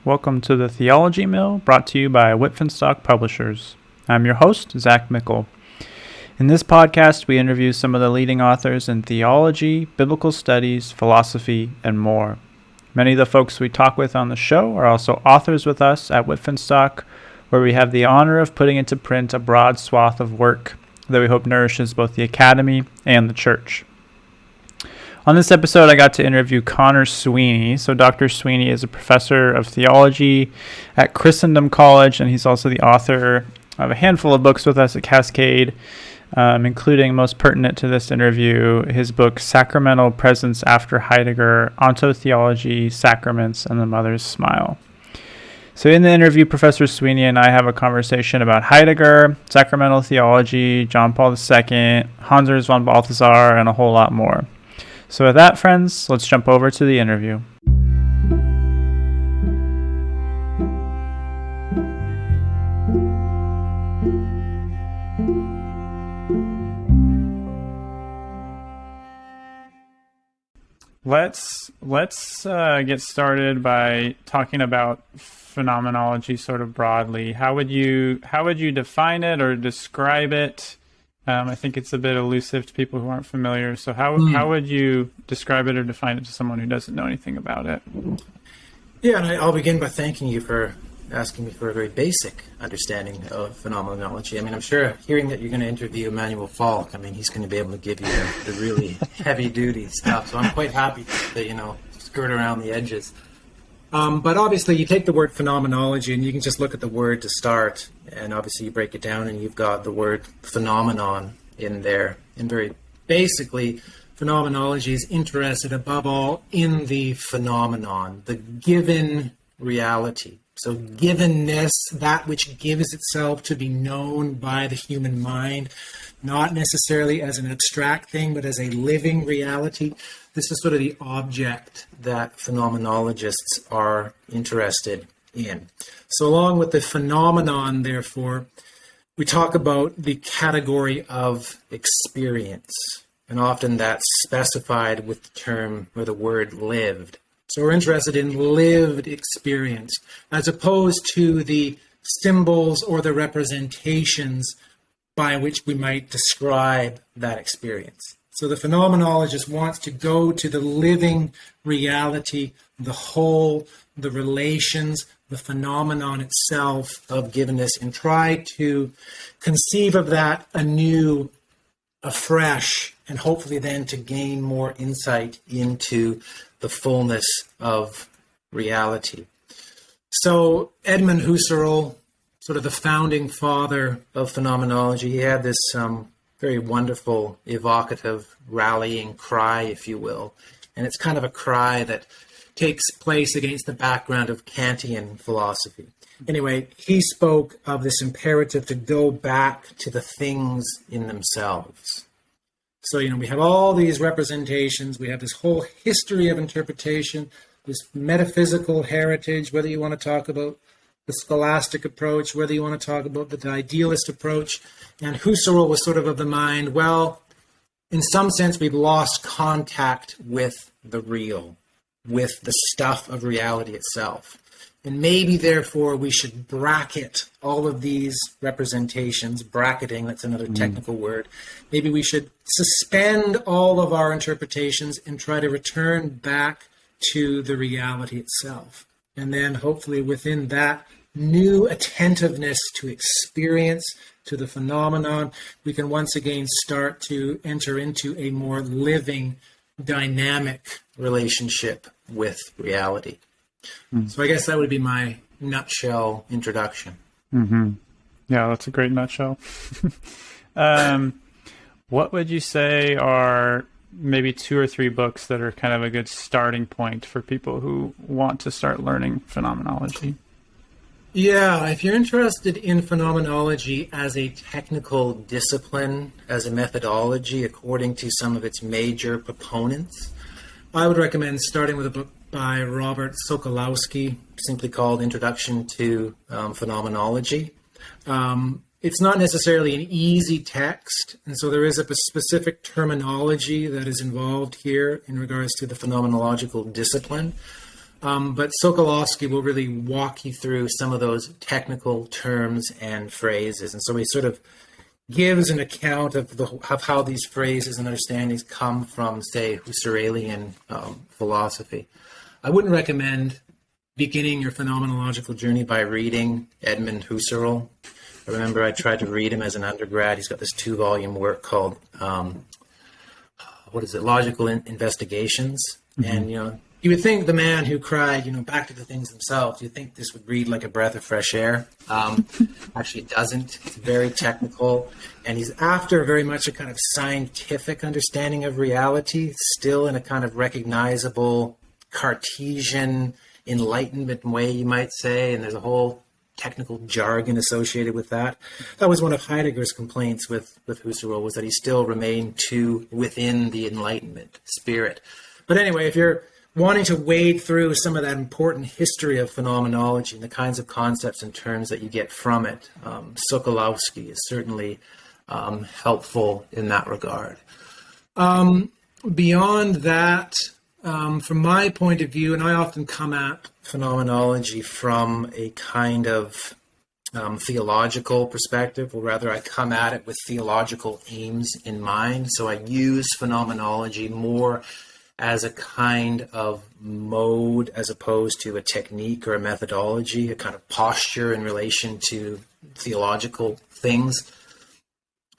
Welcome to the Theology Mill, brought to you by Wipf and Stock Publishers. I'm your host, Zach Mickle. In this podcast, we interview some of the leading authors in theology, biblical studies, philosophy, and more. Many of the folks we talk with on the show are also authors with us at Wipf and Stock, where we have the honor of putting into print a broad swath of work that we hope nourishes both the academy and the church. On this episode, I got to interview Conor Sweeney. So Dr. Sweeney is a professor of theology at Christendom College, and he's also the author of a handful of books with us at Cascade, including, most pertinent to this interview, his book Sacramental Presence after Heidegger, Onto-theology, Sacraments, and the Mother's Smile. So in the interview, Professor Sweeney and I have a conversation about Heidegger, sacramental theology, John Paul II, Urs von Balthasar, and a whole lot more. So with that, friends, let's jump over to the interview. Let's get started by talking about phenomenology sort of broadly. How would you define it or describe it? I think it's a bit elusive to people who aren't familiar. So how would you describe it or define it to someone who doesn't know anything about it? Yeah, and I'll begin by thanking you for asking me for a very basic understanding of phenomenology. I mean, I'm sure hearing that you're going to interview Emmanuel Falk, I mean, he's going to be able to give you the really heavy-duty stuff. So I'm quite happy to, skirt around the edges. But obviously, you take the word phenomenology, and you can just look at the word to start, and obviously you break it down, and you've got the word phenomenon in there. And very basically, phenomenology is interested above all in the phenomenon, the given reality. So givenness, that which gives itself to be known by the human mind, not necessarily as an abstract thing, but as a living reality. This is sort of the object that phenomenologists are interested in. So along with the phenomenon, therefore, we talk about the category of experience. And often that's specified with the term or the word lived. So we're interested in lived experience, as opposed to the symbols or the representations by which we might describe that experience. So the phenomenologist wants to go to the living reality, the whole, the relations, the phenomenon itself of givenness, and try to conceive of that anew, afresh, and hopefully then to gain more insight into the fullness of reality. So Edmund Husserl, sort of the founding father of phenomenology, he had this very wonderful, evocative, rallying cry, if you will. And it's kind of a cry that takes place against the background of Kantian philosophy. Anyway, he spoke of this imperative to go back to the things in themselves. So, we have all these representations, we have this whole history of interpretation, this metaphysical heritage, whether you want to talk about the scholastic approach, whether you want to talk about the idealist approach. And Husserl was sort of the mind, well, in some sense, we've lost contact with the real, with the stuff of reality itself. And maybe, therefore, we should bracket all of these representations. Bracketing, that's another technical word. Maybe we should suspend all of our interpretations and try to return back to the reality itself. And then, hopefully, within that new attentiveness to experience, to the phenomenon, we can once again start to enter into a more living, dynamic relationship with reality. So I guess that would be my nutshell introduction. Mm-hmm. Yeah, that's a great nutshell. What would you say are maybe 2 or 3 books that are kind of a good starting point for people who want to start learning phenomenology? Yeah, if you're interested in phenomenology as a technical discipline, as a methodology, according to some of its major proponents, I would recommend starting with a book by Robert Sokolowski, simply called Introduction to Phenomenology. It's not necessarily an easy text, and so there is a specific terminology that is involved here in regards to the phenomenological discipline. But Sokolowski will really walk you through some of those technical terms and phrases. And so he sort of gives an account of how these phrases and understandings come from, say, Husserlian philosophy. I wouldn't recommend beginning your phenomenological journey by reading Edmund Husserl. I remember I tried to read him as an undergrad. He's got this 2-volume work called, Logical Investigations. Mm-hmm. And, you would think the man who cried, back to the things themselves, you'd think this would read like a breath of fresh air. Actually, it doesn't. It's very technical. And he's after very much a kind of scientific understanding of reality, still in a kind of recognizable Cartesian Enlightenment way, you might say. And there's a whole technical jargon associated with that. That was one of Heidegger's complaints with Husserl, was that he still remained too within the Enlightenment spirit. But anyway, if you're wanting to wade through some of that important history of phenomenology and the kinds of concepts and terms that you get from it, Sokolowski is certainly helpful in that regard. Beyond that, from my point of view, and I often come at phenomenology from a kind of theological perspective, or rather I come at it with theological aims in mind. So I use phenomenology more as a kind of mode as opposed to a technique or a methodology, a kind of posture in relation to theological things.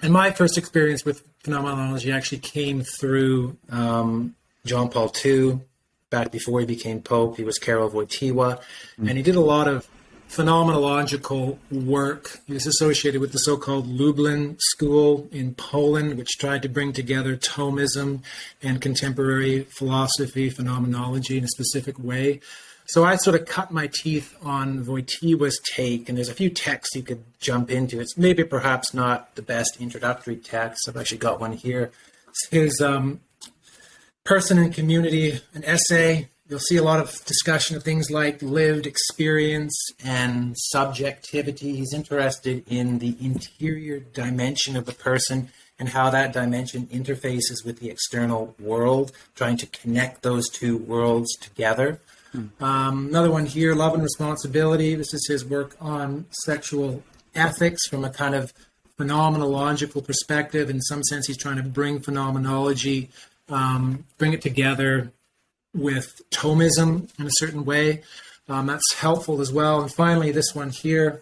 And my first experience with phenomenology actually came through John Paul II, back before he became Pope. He was Karol Wojtyla, and he did a lot of phenomenological work. He was associated with the so-called Lublin School in Poland, which tried to bring together Thomism and contemporary philosophy, phenomenology in a specific way. So I sort of cut my teeth on Wojtyla's take, and there's a few texts you could jump into. It's maybe perhaps not the best introductory text. I've actually got one here. It's his Person and Community, an essay. You'll see a lot of discussion of things like lived experience and subjectivity. He's interested in the interior dimension of the person and how that dimension interfaces with the external world, trying to connect those two worlds together. Another one here, Love and Responsibility. This is his work on sexual ethics from a kind of phenomenological perspective. In some sense, he's trying to bring phenomenology, bring it together with Thomism in a certain way. That's helpful as well. And finally, this one here,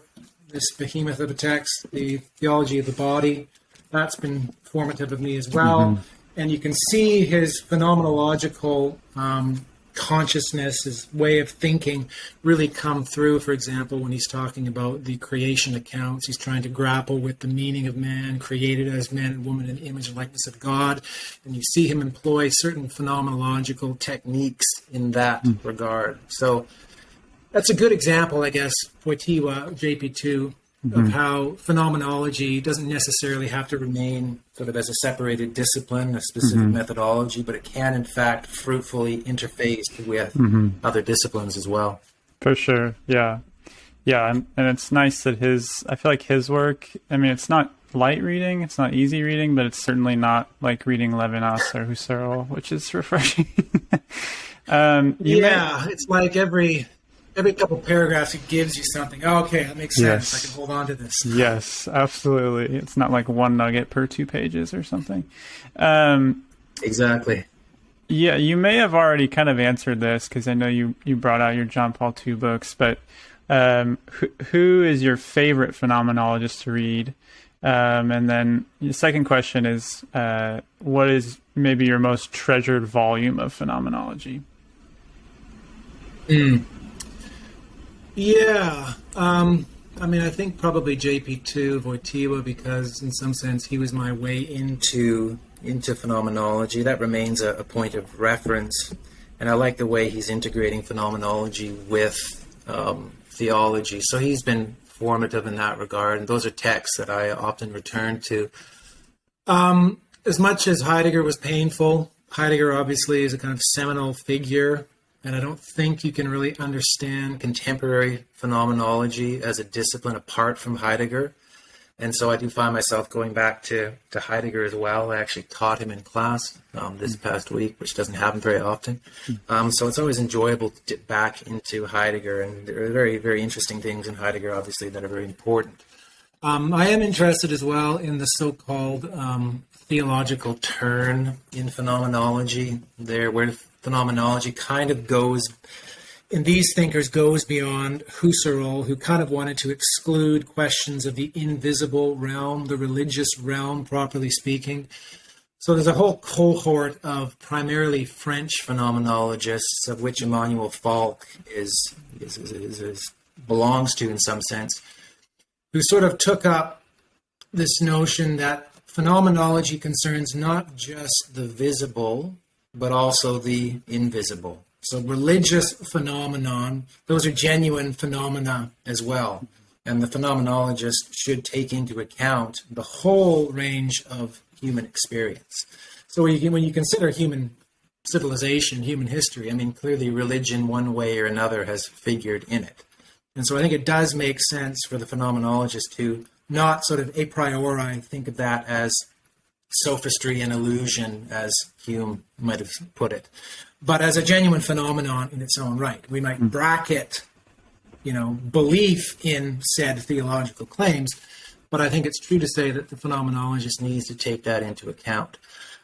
this behemoth of a text, the Theology of the Body, that's been formative of me as well. Mm-hmm. And you can see his phenomenological consciousness, his way of thinking really come through, for example, when he's talking about the creation accounts. He's trying to grapple with the meaning of man, created as man and woman in the image and likeness of God. And you see him employ certain phenomenological techniques in that regard. So that's a good example, I guess, Wojtyla, JP2, of how phenomenology doesn't necessarily have to remain sort of as a separated discipline, a specific methodology, but it can, in fact, fruitfully interface with other disciplines as well. For sure, yeah. Yeah, and it's nice that I feel like his work, I mean, it's not light reading, it's not easy reading, but it's certainly not like reading Levinas or Husserl, which is refreshing. It's like every couple paragraphs, it gives you something. Oh, okay, that makes sense. I can hold on to this. Yes, absolutely. It's not like one nugget per 2 pages or something. Exactly. Yeah, you may have already kind of answered this because I know you brought out your John Paul II books, but who is your favorite phenomenologist to read? And then the second question is, what is maybe your most treasured volume of phenomenology? Yeah, I mean, I think probably JP2, Wojtyla, because in some sense he was my way into phenomenology. That remains a point of reference, and I like the way he's integrating phenomenology with theology. So he's been formative in that regard, and those are texts that I often return to. As much as Heidegger was painful, Heidegger obviously is a kind of seminal figure. And I don't think you can really understand contemporary phenomenology as a discipline apart from Heidegger. And so I do find myself going back to Heidegger as well. I actually taught him in class this past week, which doesn't happen very often. So it's always enjoyable to dip back into Heidegger, and there are very, very interesting things in Heidegger, obviously, that are very important. I am interested as well in the so-called theological turn in phenomenology, there where phenomenology kind of goes, in these thinkers, goes beyond Husserl, who kind of wanted to exclude questions of the invisible realm, the religious realm, properly speaking. So there's a whole cohort of primarily French phenomenologists, of which Emmanuel Falk belongs to in some sense, who sort of took up this notion that phenomenology concerns not just the visible, but also the invisible. So religious phenomenon, those are genuine phenomena as well. And the phenomenologist should take into account the whole range of human experience. So when you consider human civilization, human history, I mean, clearly religion one way or another has figured in it. And so I think it does make sense for the phenomenologist to not sort of a priori think of that as sophistry and illusion, as Hume might have put it, but as a genuine phenomenon in its own right. We might bracket, belief in said theological claims, but I think it's true to say that the phenomenologist needs to take that into account.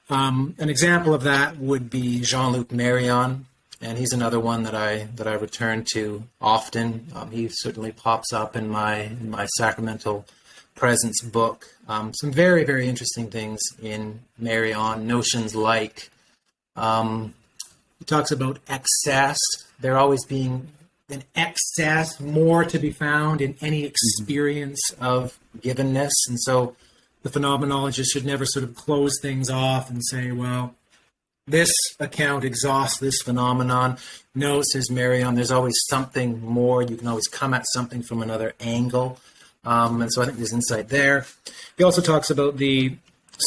An example of that would be Jean-Luc Marion, and he's another one that I return to often. He certainly pops up in my Sacramental Presence book. Some very, very interesting things in Marion, notions like he talks about excess, there always being an excess, more to be found in any experience of givenness. And so the phenomenologist should never sort of close things off and say, well, this account exhausts this phenomenon. No, says Marion, there's always something more. You can always come at something from another angle. And so I think there's insight there. He also talks about the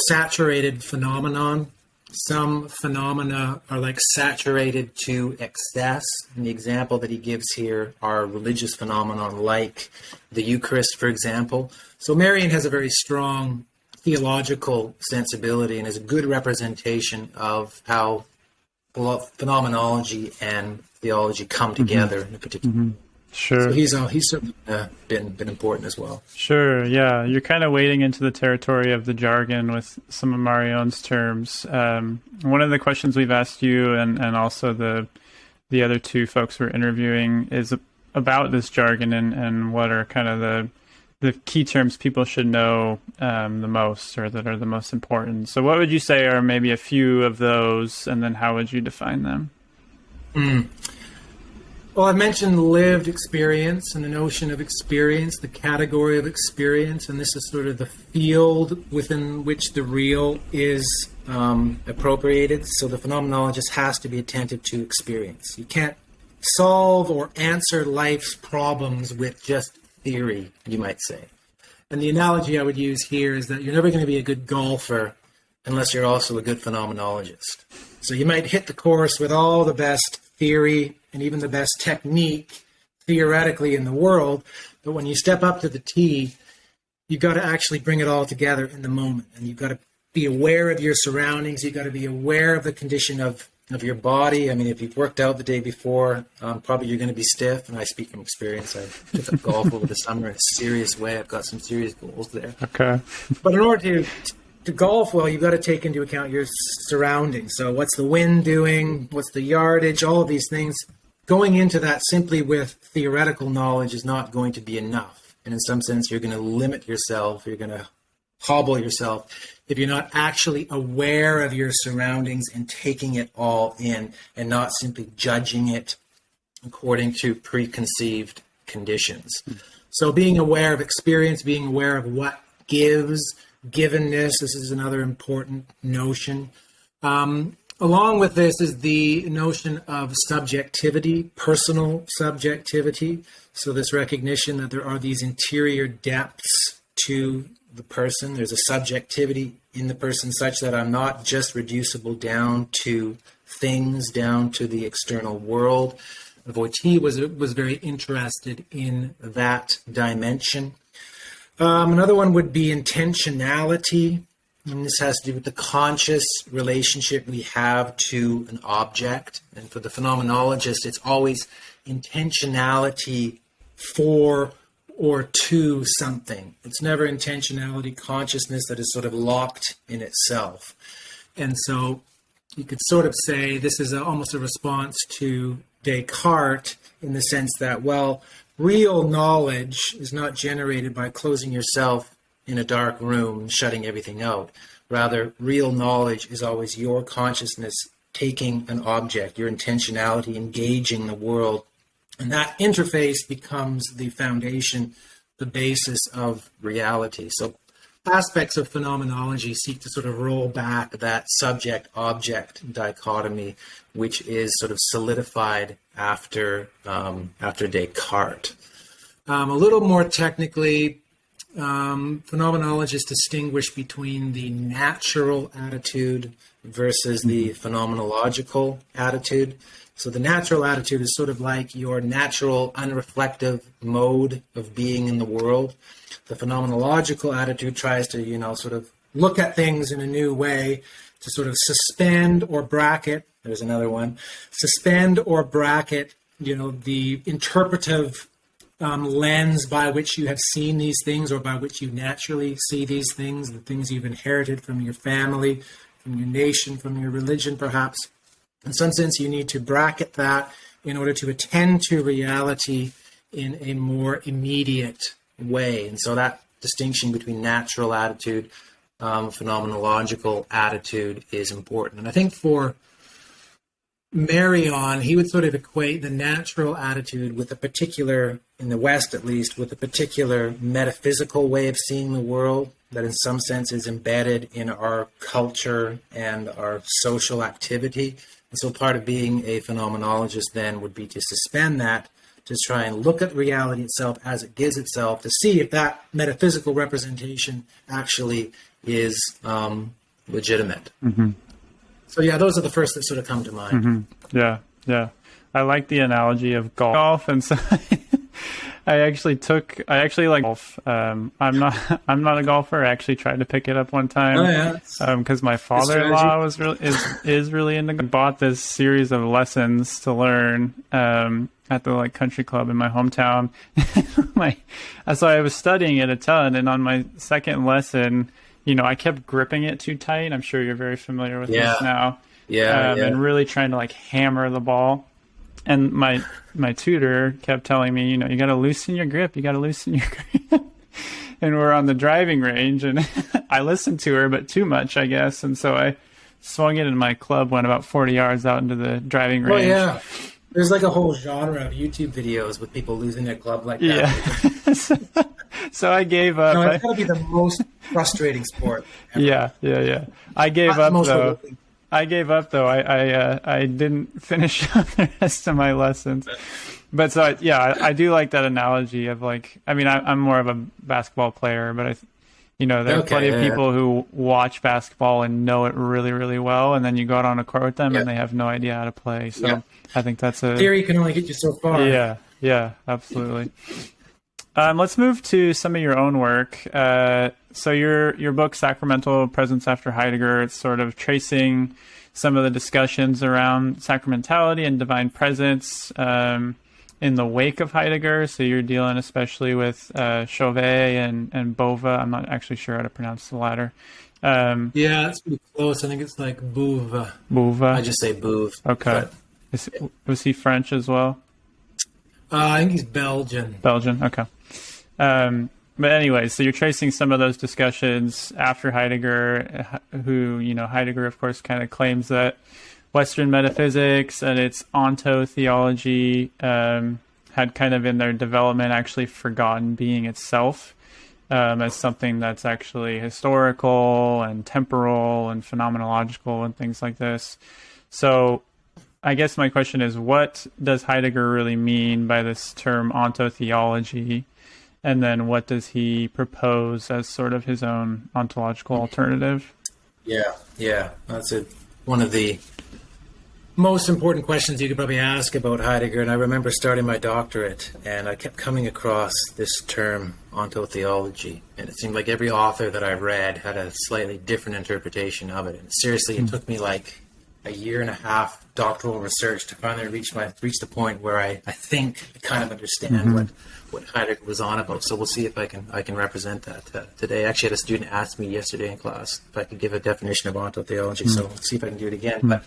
saturated phenomenon. Some phenomena are like saturated to excess. And the example that he gives here are religious phenomena like the Eucharist, for example. So Marion has a very strong theological sensibility and is a good representation of how phenomenology and theology come together in a particular Sure. So he's certainly been important as well. Sure, yeah. You're kind of wading into the territory of the jargon with some of Marion's terms. One of the questions we've asked you and also the other two folks we're interviewing is about this jargon and what are kind of the key terms people should know the most, or that are the most important. So what would you say are maybe a few of those, and then how would you define them? Well, I've mentioned lived experience and the notion of experience, the category of experience, and this is sort of the field within which the real is appropriated. So the phenomenologist has to be attentive to experience. You can't solve or answer life's problems with just theory, you might say. And the analogy I would use here is that you're never going to be a good golfer unless you're also a good phenomenologist. So you might hit the course with all the best theory and even the best technique theoretically in the world, but when you step up to the tee, you've got to actually bring it all together in the moment, and you've got to be aware of your surroundings. You've got to be aware of the condition of your body. I mean, if you've worked out the day before, probably you're going to be stiff, and I speak from experience. I took up golf over the summer in a serious way. I've got some serious goals there. Okay. But in order to golf well, you've got to take into account your surroundings. So what's the wind doing? What's the yardage? All of these things. Going into that simply with theoretical knowledge is not going to be enough. And in some sense, you're going to limit yourself. You're going to hobble yourself if you're not actually aware of your surroundings and taking it all in and not simply judging it according to preconceived conditions. So being aware of experience, being aware of what gives, givenness, this is another important notion. Along with this is the notion of subjectivity, personal subjectivity. So this recognition that there are these interior depths to the person. There's a subjectivity in the person such that I'm not just reducible down to things, down to the external world. Wojtyla was very interested in that dimension. Another one would be intentionality. And this has to do with the conscious relationship we have to an object. And for the phenomenologist, it's always intentionality for or to something. It's never intentionality, consciousness that is sort of locked in itself. And so you could sort of say this is almost a response to Descartes in the sense that, well, real knowledge is not generated by closing yourself in a dark room and shutting everything out. Rather, real knowledge is always your consciousness taking an object, your intentionality engaging the world. And that interface becomes the foundation, the basis of reality. So aspects of phenomenology seek to sort of roll back that subject-object dichotomy, which is sort of solidified after Descartes. A little more technically, phenomenologists distinguish between the natural attitude versus the phenomenological attitude. So the natural attitude is sort of like your natural, unreflective mode of being in the world. The phenomenological attitude tries to, sort of look at things in a new way, to sort of suspend or bracket, there's another one, suspend or bracket, the interpretive lens by which you have seen these things or by which you naturally see these things, the things you've inherited from your family, from your nation, from your religion, perhaps. In some sense, you need to bracket that in order to attend to reality in a more immediate way. And so that distinction between natural attitude, phenomenological attitude is important. And I think for Marion, he would sort of equate the natural attitude with a particular, in the West at least, with a particular metaphysical way of seeing the world that in some sense is embedded in our culture and our social activity. And so part of being a phenomenologist then would be to suspend that, to try and look at reality itself as it gives itself, to see if that metaphysical representation actually is legitimate. Mm-hmm. So yeah, those are the first that sort of come to mind. Mm-hmm. Yeah. I like the analogy of golf, and so I actually like golf. I'm not a golfer. I actually tried to pick it up one time. Because my father-in-law is really into. Bought this series of lessons to learn at the country club in my hometown. So I was studying it a ton, and on my second lesson, I kept gripping it too tight. I'm sure you're very familiar with this now. And really trying to hammer the ball. And my tutor kept telling me, you got to loosen your grip. You got to loosen your grip. And we're on the driving range, and I listened to her, but too much, I guess. And so I swung it, and my club went about 40 yards out into the driving range. Oh, yeah. There's a whole genre of YouTube videos with people losing their club like that. Yeah. So I gave up. No, it's got to be the most frustrating sport ever. Yeah. I gave up, though. I didn't finish up the rest of my lessons. But so, I do like that analogy of I'm more of a basketball player, but there are plenty of people who watch basketball and know it really, really well, and then you go out on a court with them and they have no idea how to play. So I think that's theory can only get you so far. Yeah, absolutely. Let's move to some of your own work. So your book, Sacramental Presence after Heidegger, it's sort of tracing some of the discussions around sacramentality and divine presence in the wake of Heidegger. So you're dealing especially with Chauvet and Boeve. I'm not actually sure how to pronounce the latter. It's pretty close. I think it's Boeve. Boeve? I just say Boeve. Okay. Was he French as well? I think he's Belgian. Okay. But anyway, so you're tracing some of those discussions after Heidegger, who, Heidegger, of course, kind of claims that Western metaphysics and its onto-theology had kind of in their development actually forgotten being itself as something that's actually historical and temporal and phenomenological and things like this. So I guess my question is, what does Heidegger really mean by this term onto-theology? And then what does he propose as sort of his own ontological alternative? Yeah. That's one of the most important questions you could probably ask about Heidegger. And I remember starting my doctorate, and I kept coming across this term, onto-theology. And it seemed like every author that I read had a slightly different interpretation of it. And seriously, it took me like a year and a half doctoral research to finally reach the point where I think I kind of understand what Heidegger was on about. So we'll see if I can represent that today. I actually had a student ask me yesterday in class if I could give a definition of onto-theology. So let's see if I can do it again. But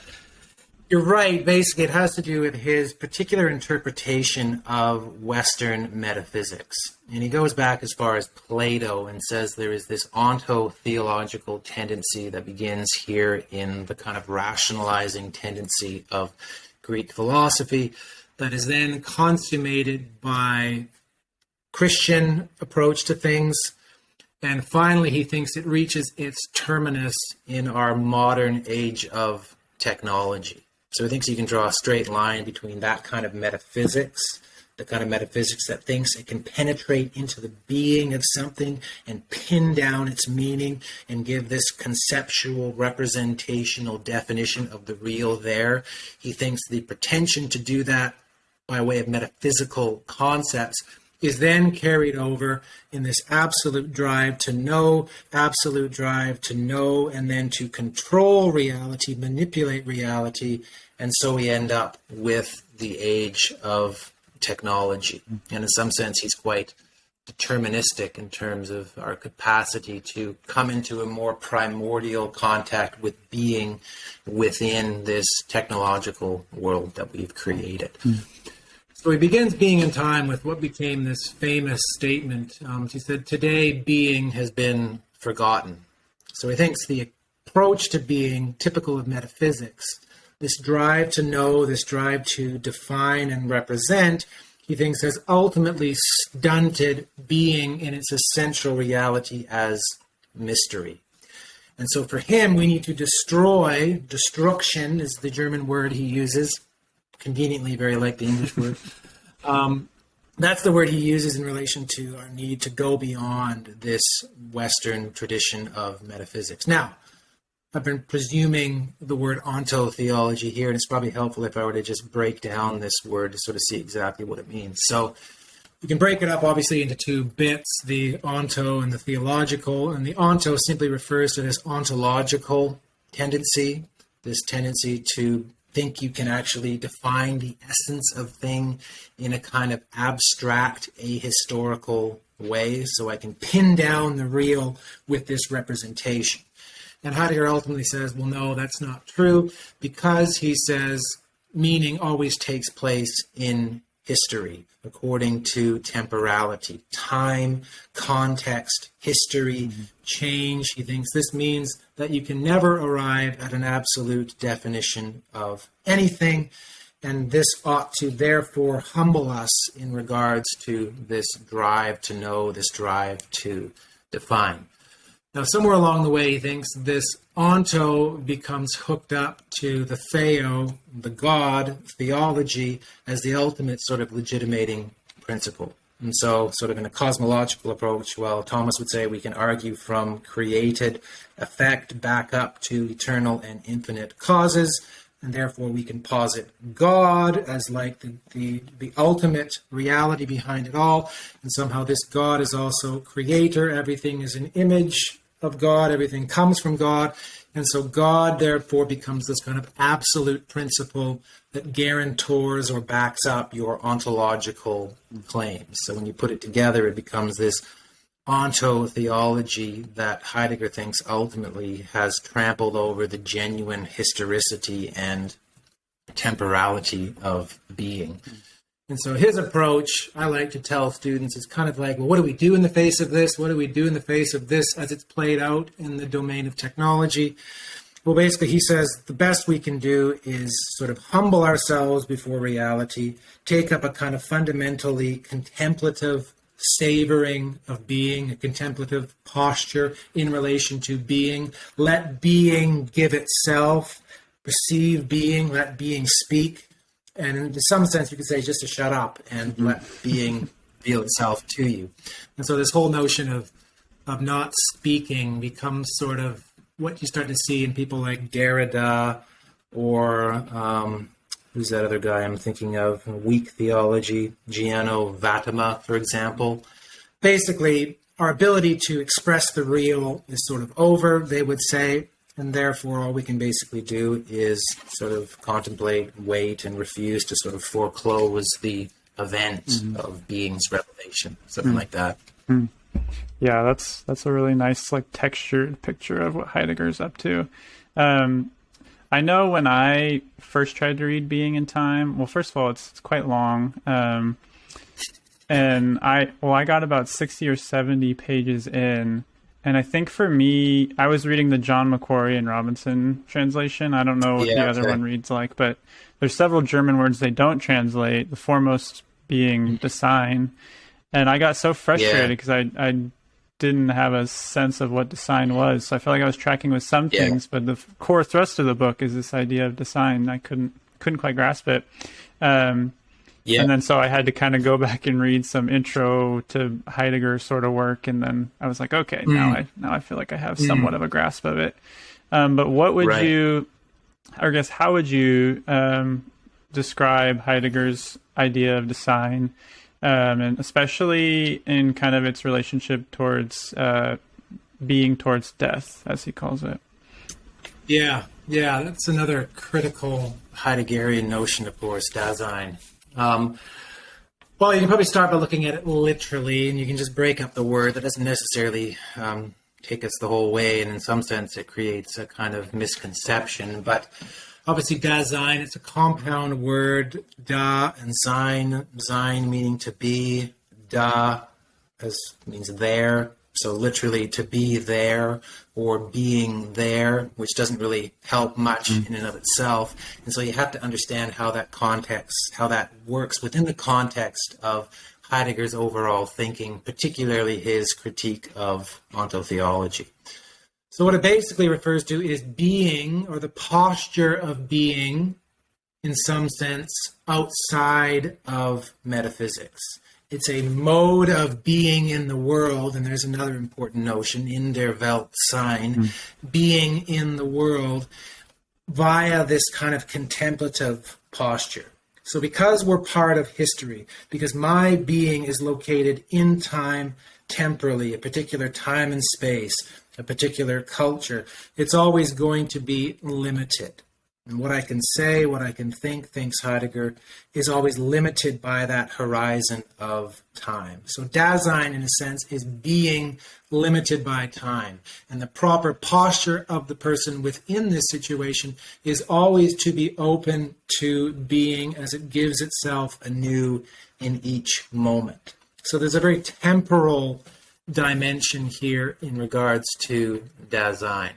you're right. Basically, it has to do with his particular interpretation of Western metaphysics. And he goes back as far as Plato and says there is this onto-theological tendency that begins here in the kind of rationalizing tendency of Greek philosophy that is then consummated by Christian approach to things. And finally, he thinks it reaches its terminus in our modern age of technology. So he thinks you can draw a straight line between that kind of metaphysics, the kind of metaphysics that thinks it can penetrate into the being of something and pin down its meaning and give this conceptual, representational definition of the real there. He thinks the pretension to do that by way of metaphysical concepts is then carried over in this absolute drive to know, and then to control reality, manipulate reality. And so we end up with the age of technology. And in some sense, he's quite deterministic in terms of our capacity to come into a more primordial contact with being within this technological world that we've created. So he begins Being in Time with what became this famous statement. He said, "Today being has been forgotten." So he thinks the approach to being, typical of metaphysics, this drive to know, this drive to define and represent, he thinks has ultimately stunted being in its essential reality as mystery. And so for him, we need to destroy, destruction is the German word he uses, conveniently very like the English word. That's the word he uses in relation to our need to go beyond this Western tradition of metaphysics. Now, I've been presuming the word onto-theology here, and it's probably helpful if I were to just break down this word to sort of see exactly what it means. So we can break it up, obviously, into two bits, the onto and the theological. And the onto simply refers to this ontological tendency, this tendency to think you can actually define the essence of thing in a kind of abstract, ahistorical way, so I can pin down the real with this representation. And Heidegger ultimately says, well, no, that's not true, because he says meaning always takes place in history, according to temporality, time, context, history, change. He thinks this means that you can never arrive at an absolute definition of anything, and this ought to therefore humble us in regards to this drive to know, this drive to define. Now, somewhere along the way, he thinks this onto becomes hooked up to the theo, the God, theology, as the ultimate sort of legitimating principle. And so, sort of in a cosmological approach, well, Thomas would say we can argue from created effect back up to eternal and infinite causes, and therefore we can posit God as like the ultimate reality behind it all. And somehow this God is also creator. Everything is an image of God. Everything comes from God. And so God, therefore, becomes this kind of absolute principle that guarantors or backs up your ontological claims. So when you put it together, it becomes this onto-theology that Heidegger thinks ultimately has trampled over the genuine historicity and temporality of being. And so his approach, I like to tell students, is kind of like, well, what do we do in the face of this? What do we do in the face of this as it's played out in the domain of technology? Well, basically, he says the best we can do is sort of humble ourselves before reality, take up a kind of fundamentally contemplative savoring of being, a contemplative posture in relation to being. Let being give itself, perceive being, let being speak. And in some sense, you could say just to shut up and let being reveal itself to you. And so this whole notion of not speaking becomes sort of what you start to see in people like Derrida or who's that other guy I'm thinking of? Weak theology, Giano Vattama, for example. Basically, our ability to express the real is sort of over, they would say, and therefore all we can basically do is sort of contemplate, wait, and refuse to sort of foreclose the event of being's revelation, something like that. Yeah, that's a really nice, like, textured picture of what Heidegger's up to. I know when I first tried to read Being and Time, well, first of all, it's quite long. And I got about 60 or 70 pages in. And I think for me, I was reading the John Macquarie and Robinson translation. I don't know what the other one reads like, but there's several German words they don't translate, the foremost being Dasein. And I got so frustrated because I didn't have a sense of what Dasein was. So I felt like I was tracking with some things, but the core thrust of the book is this idea of Dasein. I couldn't quite grasp it. And then so I had to kind of go back and read some intro to Heidegger sort of work, and then I was like, okay, now I feel like I have somewhat of a grasp of it. But what would you, or I guess, how would you describe Heidegger's idea of Dasein, and especially in kind of its relationship towards being towards death, as he calls it? Yeah, that's another critical Heideggerian notion, of course, Dasein. Well, you can probably start by looking at it literally, and you can just break up the word. That doesn't necessarily take us the whole way, and in some sense it creates a kind of misconception. But obviously Dasein, it's a compound word, da and sein, sein meaning to be, da means there. So literally to be there or being there, which doesn't really help much in and of itself. And so you have to understand how that works within the context of Heidegger's overall thinking, particularly his critique of onto-theology. So what it basically refers to is being, or the posture of being, in some sense, outside of metaphysics. It's a mode of being in the world, and there's another important notion, in der Welt sein, being in the world via this kind of contemplative posture. So because we're part of history, because my being is located in time, temporally, a particular time and space, a particular culture, it's always going to be limited. And what I can say, what I can think, thinks Heidegger, is always limited by that horizon of time. So Dasein, in a sense, is being limited by time. And the proper posture of the person within this situation is always to be open to being as it gives itself anew in each moment. So there's a very temporal dimension here in regards to Dasein.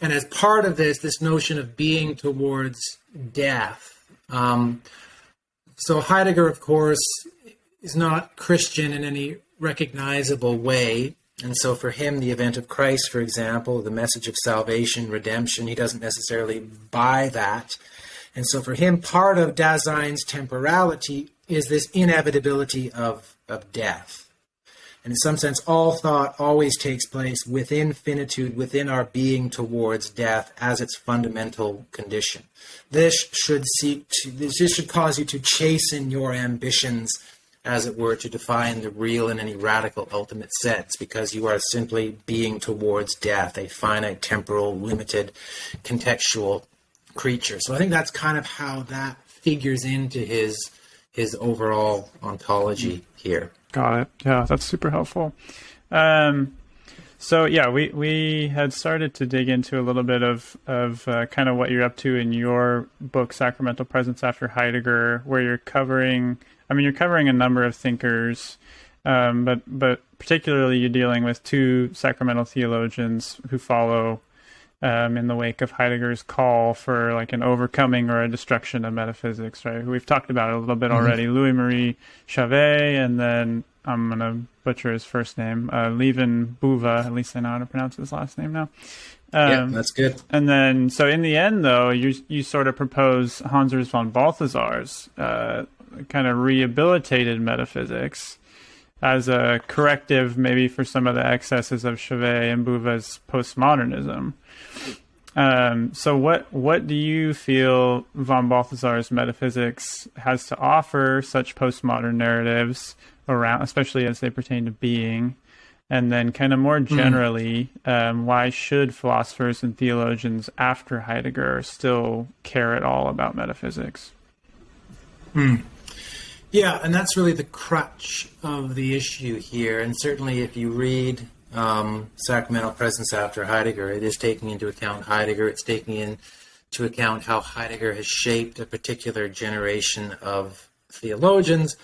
And as part of this notion of being towards death, so Heidegger, of course, is not Christian in any recognizable way. And so for him, the event of Christ, for example, the message of salvation, redemption, he doesn't necessarily buy that. And so for him, part of Dasein's temporality is this inevitability of death. And in some sense, all thought always takes place within finitude, within our being towards death as its fundamental condition. This should cause you to chasten your ambitions, as it were, to define the real in any radical ultimate sense, because you are simply being towards death, a finite, temporal, limited, contextual creature. So I think that's kind of how that figures into his overall ontology here. Got it. Yeah, that's super helpful. So yeah, we had started to dig into a little bit of kind of what you're up to in your book, Sacramental Presence After Heidegger, where you're covering a number of thinkers, but particularly you're dealing with two sacramental theologians who follow in the wake of Heidegger's call for like an overcoming or a destruction of metaphysics, right? We've talked about it a little bit already. Louis-Marie Chauvet, and then I'm going to butcher his first name, Wipf and Boeve, at least I know how to pronounce his last name now. Yeah, that's good. And then, so in the end, though, you sort of propose Urs von Balthasar's kind of rehabilitated metaphysics as a corrective maybe for some of the excesses of Chauvet and Boeve's postmodernism. So what do you feel von Balthasar's metaphysics has to offer such postmodern narratives around, especially as they pertain to being? And then kind of more generally, why should philosophers and theologians after Heidegger still care at all about metaphysics? Yeah, and that's really the crutch of the issue here. And certainly if you read Sacramental Presence after Heidegger, it is taking into account Heidegger. It's taking into account how Heidegger has shaped a particular generation of theologians.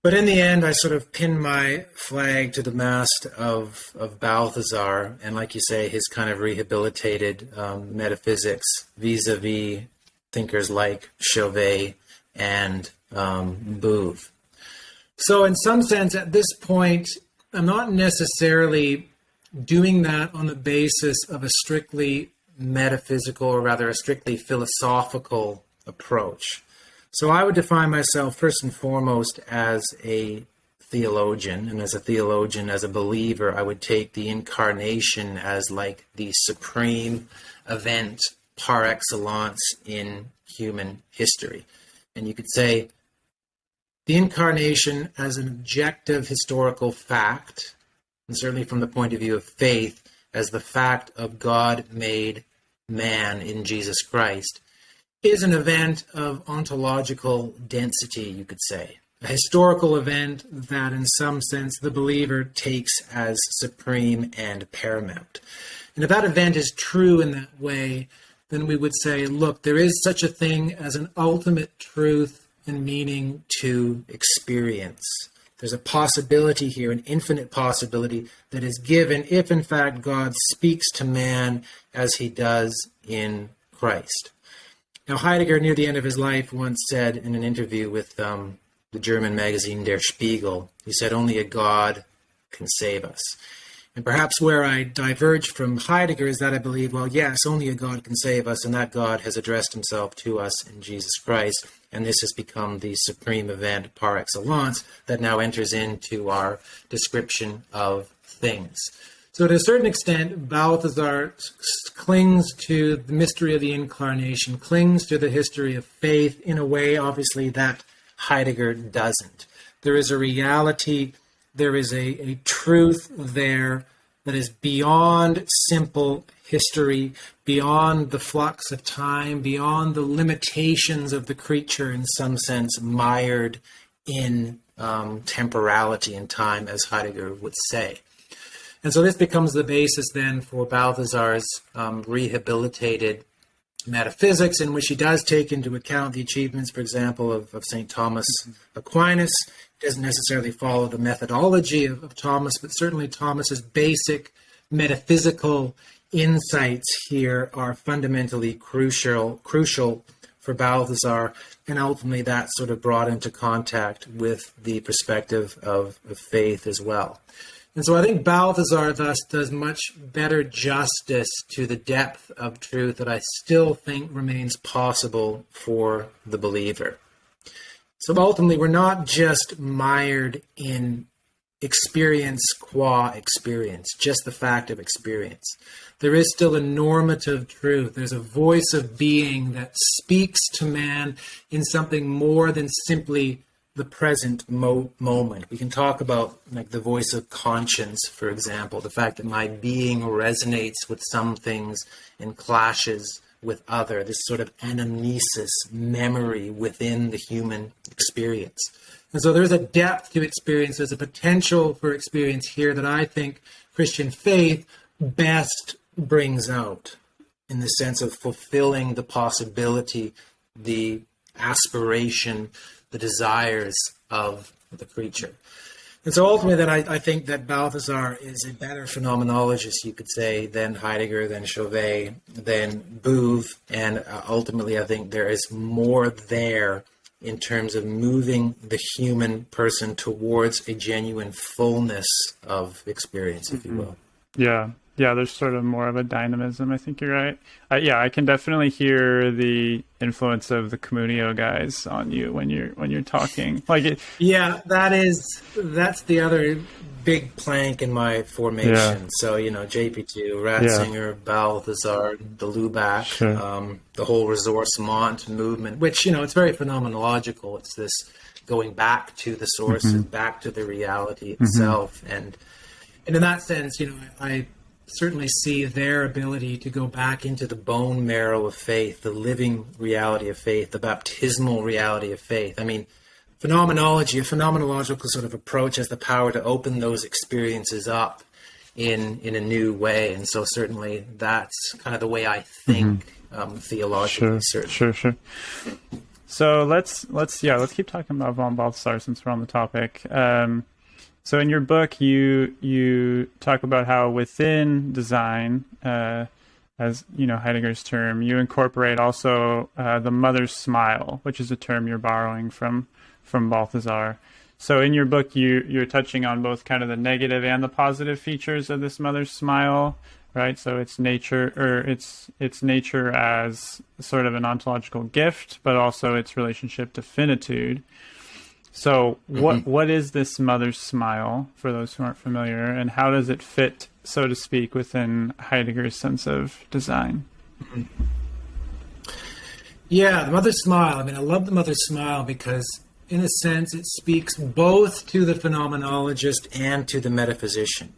But in the end, I sort of pin my flag to the mast of Balthasar, and like you say, his kind of rehabilitated metaphysics vis-a-vis thinkers like Chauvet and Boeve. So in some sense, at this point, I'm not necessarily doing that on the basis of a strictly metaphysical, or rather a strictly philosophical approach. So I would define myself first and foremost as a theologian, and as a theologian, as a believer, I would take the incarnation as like the supreme event par excellence in human history. And you could say the incarnation as an objective historical fact, and certainly from the point of view of faith, as the fact of God made man in Jesus Christ, is an event of ontological density, you could say. A historical event that, in some sense, the believer takes as supreme and paramount. And if that event is true in that way, then we would say, look, there is such a thing as an ultimate truth and meaning to experience. There's a possibility here, an infinite possibility that is given if, in fact, God speaks to man as he does in Christ. Now, Heidegger, near the end of his life, once said in an interview with the German magazine Der Spiegel, he said, only a God can save us. And perhaps where I diverge from Heidegger is that I believe, well, yes, only a God can save us, and that God has addressed himself to us in Jesus Christ, and this has become the supreme event par excellence that now enters into our description of things. So to a certain extent, Balthasar clings to the mystery of the incarnation, clings to the history of faith in a way, obviously, that Heidegger doesn't. There is a reality, there is a truth there that is beyond simple history, beyond the flux of time, beyond the limitations of the creature, in some sense, mired in temporality and time, as Heidegger would say. And so this becomes the basis then for Balthasar's rehabilitated metaphysics, in which he does take into account the achievements, for example, of St. Thomas Aquinas. He doesn't necessarily follow the methodology of Thomas, but certainly Thomas's basic metaphysical insights here are fundamentally crucial for Balthasar, and ultimately that sort of brought into contact with the perspective of faith as well. And so I think Balthasar thus does much better justice to the depth of truth that I still think remains possible for the believer. So ultimately, we're not just mired in experience qua experience, just the fact of experience. There is still a normative truth. There's a voice of being that speaks to man in something more than simply the present moment. We can talk about like the voice of conscience, for example, the fact that my being resonates with some things and clashes with other, this sort of anamnesis, memory within the human experience. And so there's a depth to experience, there's a potential for experience here that I think Christian faith best brings out in the sense of fulfilling the possibility, the aspiration, the desires of the creature. And so ultimately then I think that Balthasar is a better phenomenologist, you could say, than Heidegger, than Chauvet, than Boeve, and ultimately I think there is more there in terms of moving the human person towards a genuine fullness of experience, if you will. Yeah. Yeah, there's sort of more of a dynamism. I think you're right. Yeah, I can definitely hear the influence of the Communio guys on you when you're talking. Like it. Yeah, that's the other big plank in my formation. Yeah. So, JP2, Ratzinger, Balthasar, the Lubac, Sure. the whole ressourcement movement, which, it's very phenomenological. It's this going back to the sources, back to the reality itself. And in that sense, I certainly see their ability to go back into the bone marrow of faith, the living reality of faith, the baptismal reality of faith. I mean, phenomenology, a phenomenological sort of approach, has the power to open those experiences up in a new way. And so certainly that's kind of the way I think theologically. Sure. So let's keep talking about von Balthasar since we're on the topic. So in your book, you talk about how within design, as Heidegger's term, you incorporate also the mother's smile, which is a term you're borrowing from Balthasar. So in your book, you're touching on both kind of the negative and the positive features of this mother's smile, right? So its nature as sort of an ontological gift, but also its relationship to finitude. So what is this mother's smile, for those who aren't familiar, and how does it fit, so to speak, within Heidegger's sense of design? Yeah, the mother's smile. I mean, I love the mother's smile because, in a sense, it speaks both to the phenomenologist and to the metaphysician.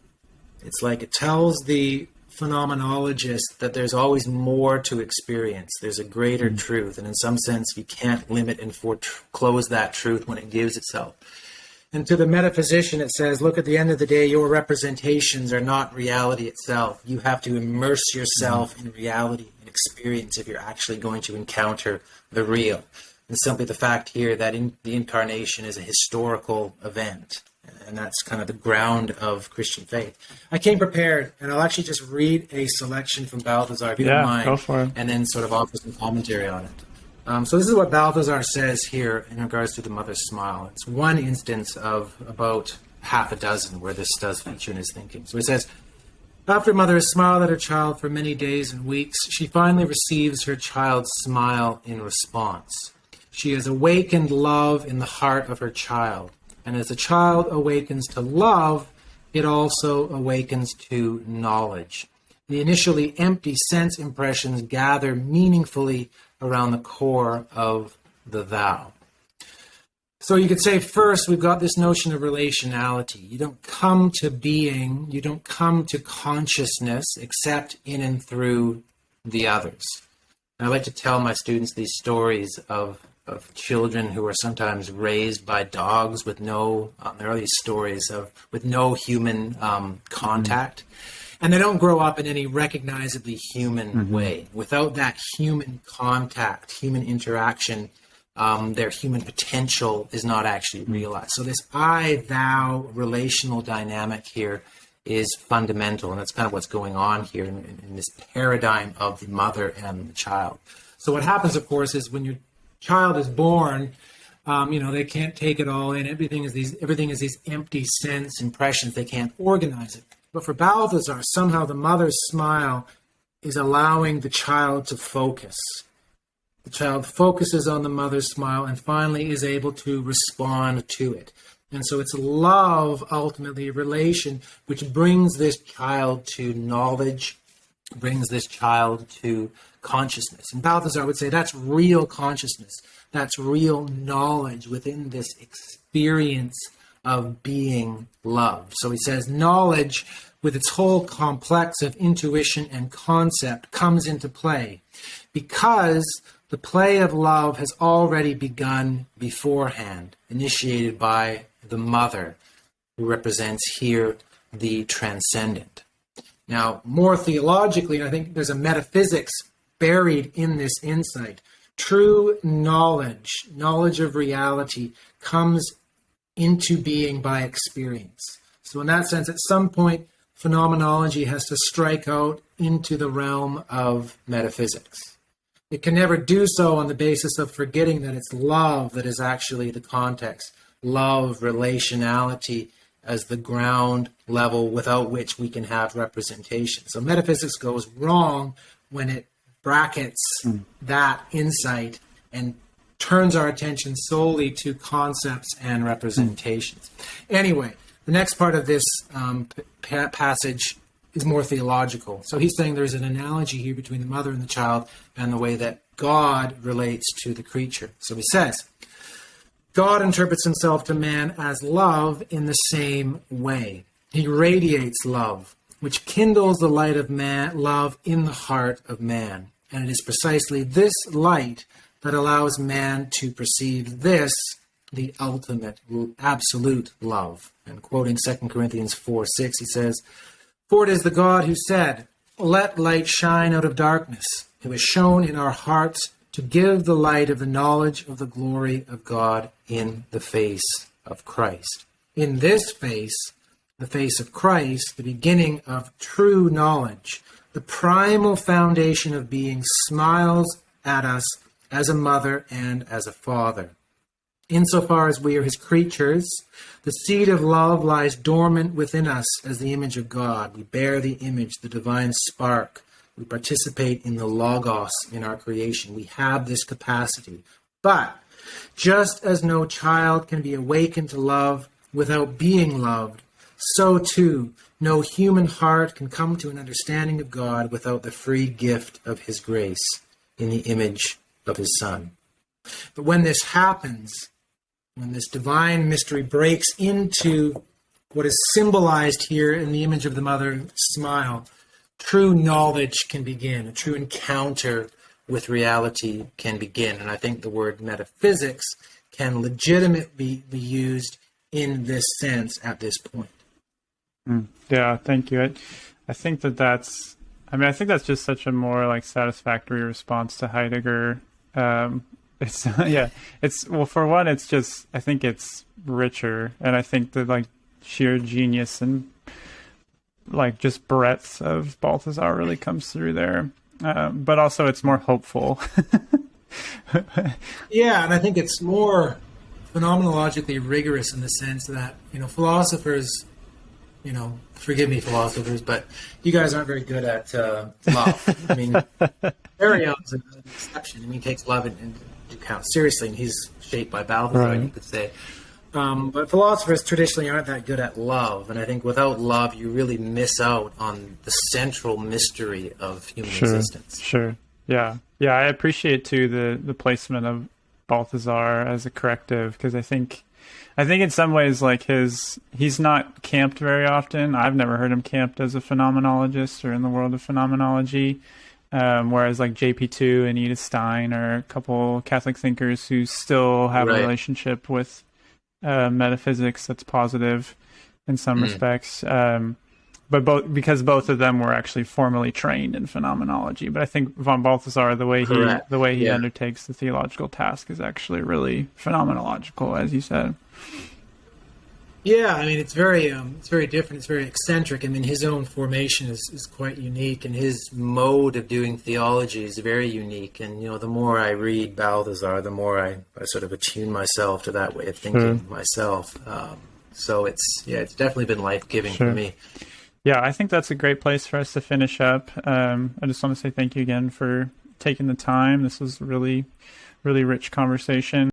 It's like it tells the phenomenologist that there's always more to experience. There's a greater truth, and in some sense you can't limit and foreclose that truth when it gives itself. And to the metaphysician it says, look, at the end of the day, your representations are not reality itself. You have to immerse yourself in reality and experience if you're actually going to encounter the real. And simply the fact here that the incarnation is a historical event. And that's kind of the ground of Christian faith. I came prepared, and I'll actually just read a selection from Balthasar, if you don't mind, go for it. and then sort of offer some commentary on it. So this is what Balthasar says here in regards to the mother's smile. It's one instance of about half a dozen where this does feature in his thinking. So he says, after mother has smiled at her child for many days and weeks, she finally receives her child's smile in response. She has awakened love in the heart of her child. And as the child awakens to love, it also awakens to knowledge. The initially empty sense impressions gather meaningfully around the core of the thou. So you could say first, we've got this notion of relationality. You don't come to being, you don't come to consciousness except in and through the others. And I like to tell my students these stories of children who are sometimes raised by dogs with no, there are these stories with no human contact. And they don't grow up in any recognizably human way. Without that human contact, human interaction, their human potential is not actually realized. So this I-thou relational dynamic here is fundamental. And that's kind of what's going on here in this paradigm of the mother and the child. So what happens, of course, is when your child is born, they can't take it all in. Everything is these empty sense impressions. They can't organize it. But for Balthasar, somehow the mother's smile is allowing the child to focus. The child focuses on the mother's smile and finally is able to respond to it. And so it's love, ultimately, relation, which brings this child to knowledge, brings this child to consciousness. And Balthasar would say that's real consciousness. That's real knowledge within this experience of being loved. So he says knowledge with its whole complex of intuition and concept comes into play because the play of love has already begun beforehand, initiated by the mother, who represents here the transcendent. Now, more theologically, I think there's a metaphysics buried in this insight. True knowledge of reality, comes into being by experience. So in that sense, at some point, phenomenology has to strike out into the realm of metaphysics. It can never do so on the basis of forgetting that it's love that is actually the context. Love, relationality, as the ground level without which we can have representation. So metaphysics goes wrong when it brackets that insight and turns our attention solely to concepts and representations. Anyway, the next part of this passage is more theological. So he's saying there's an analogy here between the mother and the child and the way that God relates to the creature. So he says, God interprets himself to man as love in the same way. He radiates love, which kindles the light of love in the heart of man. And it is precisely this light that allows man to perceive this, the ultimate, absolute love. And quoting 2 Corinthians 4:6, he says, "For it is the God who said, 'Let light shine out of darkness,' who has shown in our hearts to give the light of the knowledge of the glory of God in the face of Christ." In this face, the face of Christ, the beginning of true knowledge, the primal foundation of being, smiles at us as a mother and as a father. Insofar as we are his creatures, the seed of love lies dormant within us as the image of God. We bear the image, the divine spark. We participate in the logos in our creation. We have this capacity. But just as no child can be awakened to love without being loved, so too no human heart can come to an understanding of God without the free gift of his grace in the image of his Son. But when this happens, when this divine mystery breaks into what is symbolized here in the image of the mother smile, true knowledge can begin, a true encounter with reality can begin. And I think the word metaphysics can legitimately be used in this sense at this point. Yeah, thank you. I think that's just such a more satisfactory response to Heidegger. For one, it's just, I think it's richer, and I think the sheer genius and just breadth of Balthasar really comes through there. But also it's more hopeful. Yeah, and I think it's more phenomenologically rigorous in the sense that, philosophers, forgive me, philosophers, but you guys aren't very good at love. I mean, Ariel's an exception. I mean, he takes love into account seriously, and he's shaped by Balthasar, right, you could say. But philosophers traditionally aren't that good at love, and I think without love, you really miss out on the central mystery of human existence. Sure. Yeah. I appreciate too the placement of Balthasar as a corrective, because I think in some ways he's not camped very often. I've never heard him camped as a phenomenologist or in the world of phenomenology. Whereas JP2 and Edith Stein are a couple Catholic thinkers who still have a relationship with metaphysics that's positive in some respects. But because both of them were actually formally trained in phenomenology. But I think von Balthasar, the way he undertakes the theological task is actually really phenomenological, as you said. Yeah, I mean, it's very different. It's very eccentric. I mean, his own formation is quite unique, and his mode of doing theology is very unique. And, the more I read Balthasar, the more I sort of attune myself to that way of thinking myself. So it's definitely been life-giving for me. Yeah, I think that's a great place for us to finish up. I just want to say thank you again for taking the time. This was really, really rich conversation.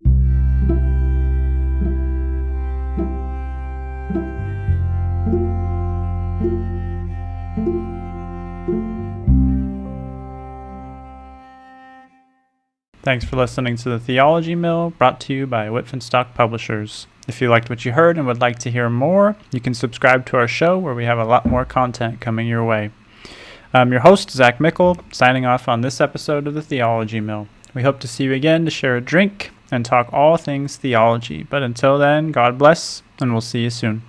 Thanks for listening to The Theology Mill, brought to you by Wipf and Stock Publishers. If you liked what you heard and would like to hear more, you can subscribe to our show where we have a lot more content coming your way. I'm your host, Zach Mickle, signing off on this episode of The Theology Mill. We hope to see you again to share a drink and talk all things theology. But until then, God bless, and we'll see you soon.